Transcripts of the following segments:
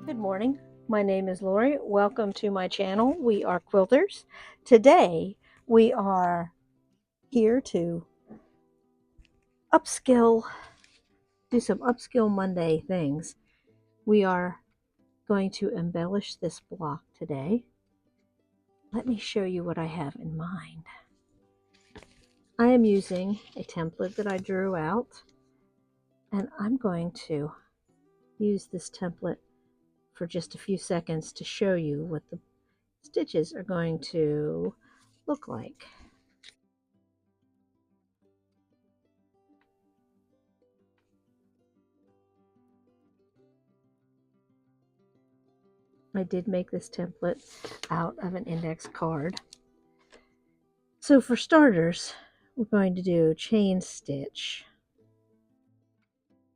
Good morning. My name is Lori. Welcome to my channel. We are quilters. Today we are here to upskill, do some upskill Monday things. We are going to embellish this block today. Let me show you what I have in mind. I am using a template that I drew out, and I'm going to use this template for just a few seconds to show you what the stitches are going to look like. I did make this template out of an index card. So for starters, we're going to do chain stitch.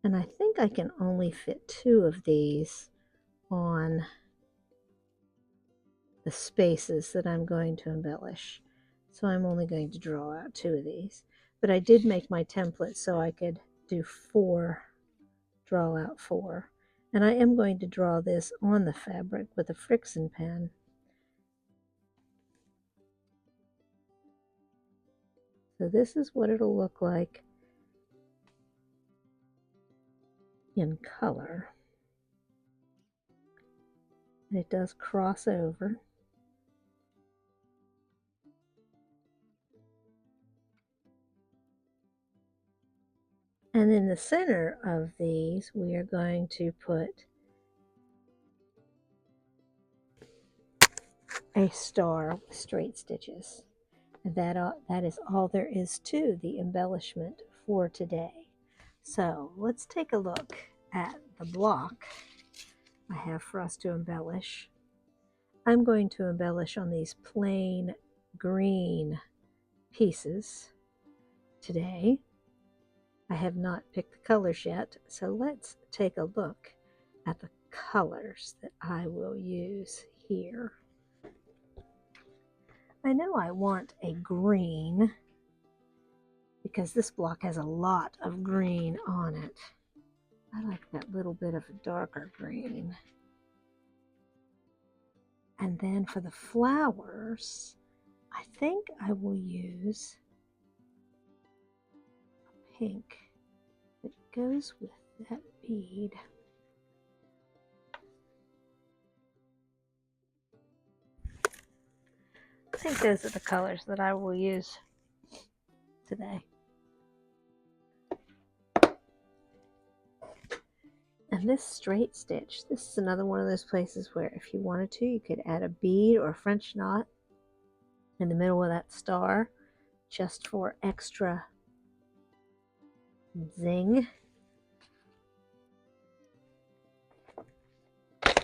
And I think I can only fit 2 of these on the spaces that I'm going to embellish. So I'm only going to draw out 2 of these. But I did make my template so I could do 4, draw out 4. And I am going to draw this on the fabric with a Frixion pen. So this is what it'll look like in color. And it does cross over. And in the center of these, we are going to put a star with straight stitches. And that is all there is to the embellishment for today. So let's take a look at the block I have for us to embellish. I'm going to embellish on these plain green pieces today. I have not picked the colors yet, so let's take a look at the colors that I will use here. I know I want a green because this block has a lot of green on it. I like that little bit of a darker green. And then for the flowers, I think I will use a pink that goes with that bead. I think those are the colors that I will use today. And this straight stitch, this is another one of those places where if you wanted to, you could add a bead or a French knot in the middle of that star just for extra zing. I'm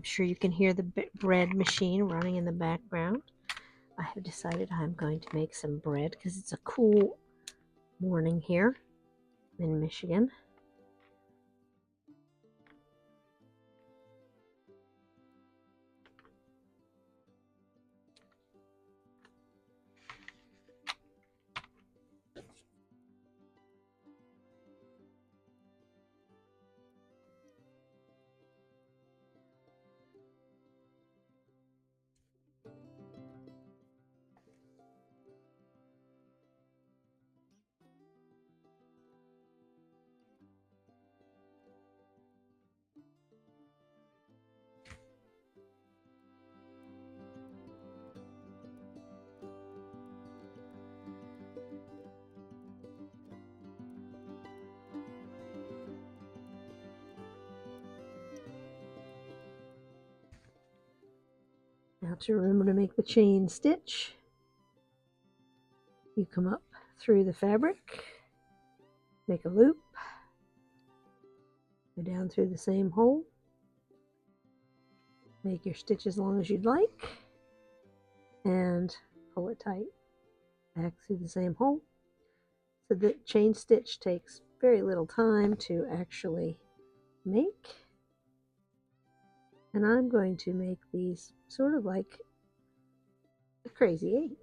sure you can hear the bread machine running in the background. I have decided I'm going to make some bread because it's a cool morning here in Michigan. Now to remember to make the chain stitch, you come up through the fabric, make a loop, go down through the same hole, make your stitch as long as you'd like, and pull it tight back through the same hole. So the chain stitch takes very little time to actually make. And I'm going to make these sort of like a crazy 8.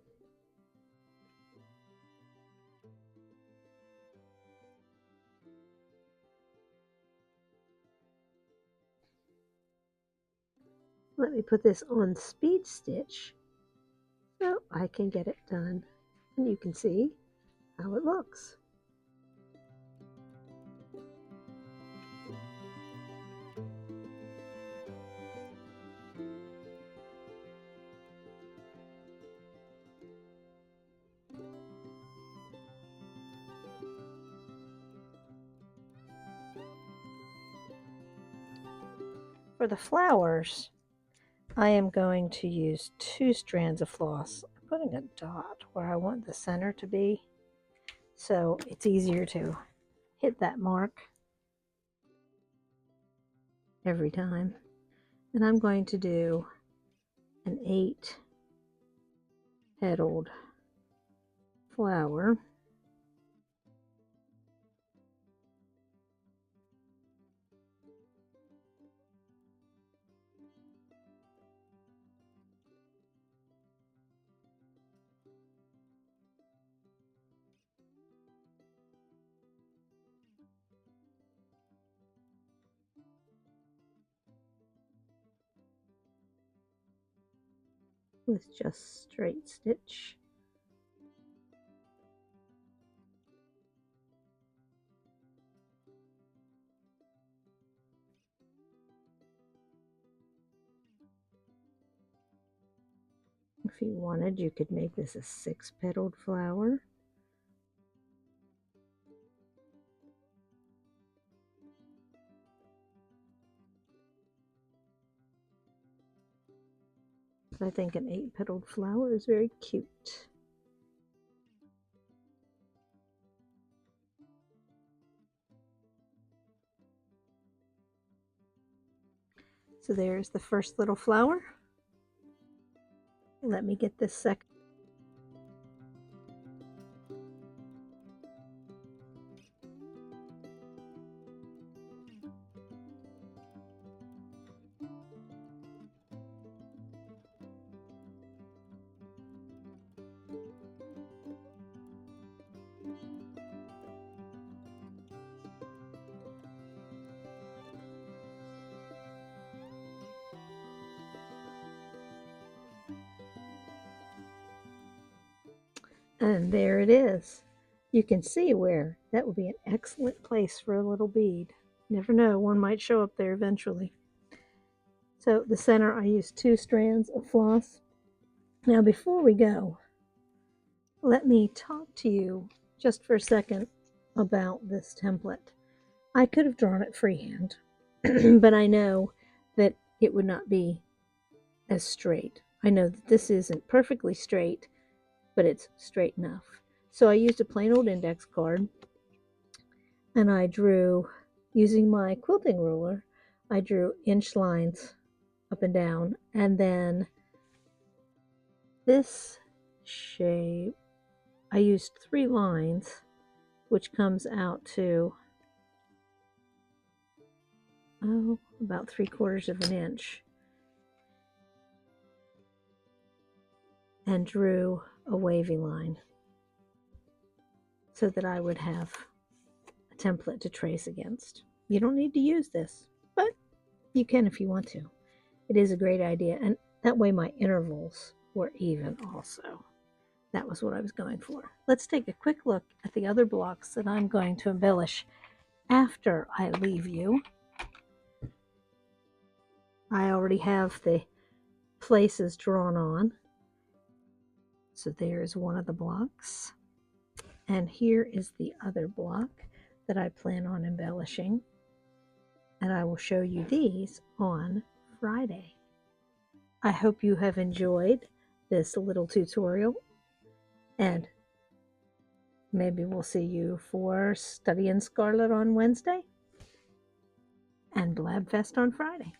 Let me put this on speed stitch so I can get it done. And you can see how it looks. For the flowers, I am going to use 2 strands of floss. I'm putting a dot where I want the center to be, so it's easier to hit that mark every time. And I'm going to do an 8-petaled flower. With just straight stitch. If you wanted, you could make this a 6-petaled flower. I think an 8-petaled flower is very cute. So there's the first little flower. Let me get this second. And there it is. You can see where that would be an excellent place for a little bead. Never know, one might show up there eventually. So the center, I used 2 strands of floss. Now before we go, let me talk to you just for a second about this template. I could have drawn it freehand, but I know that it would not be as straight. I know that this isn't perfectly straight, but it's straight enough. So I used a plain old index card, and I drew, using my quilting ruler, I drew inch lines up and down, and then this shape, I used 3 lines, which comes out to, about 3/4 of an inch, and drew a wavy line so that I would have a template to trace against. You don't need to use this, but you can if you want to. It is a great idea, and that way my intervals were even also. That was what I was going for. Let's take a quick look at the other blocks that I'm going to embellish after I leave you. I already have the places drawn on. So there's one of the blocks. And here is the other block that I plan on embellishing. And I will show you these on Friday. I hope you have enjoyed this little tutorial, and maybe we'll see you for Study in Scarlet on Wednesday and Blabfest on Friday.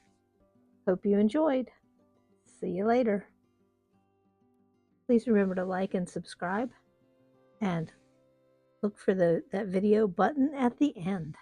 Hope you enjoyed. See you later. Please remember to like and subscribe, and look for that video button at the end.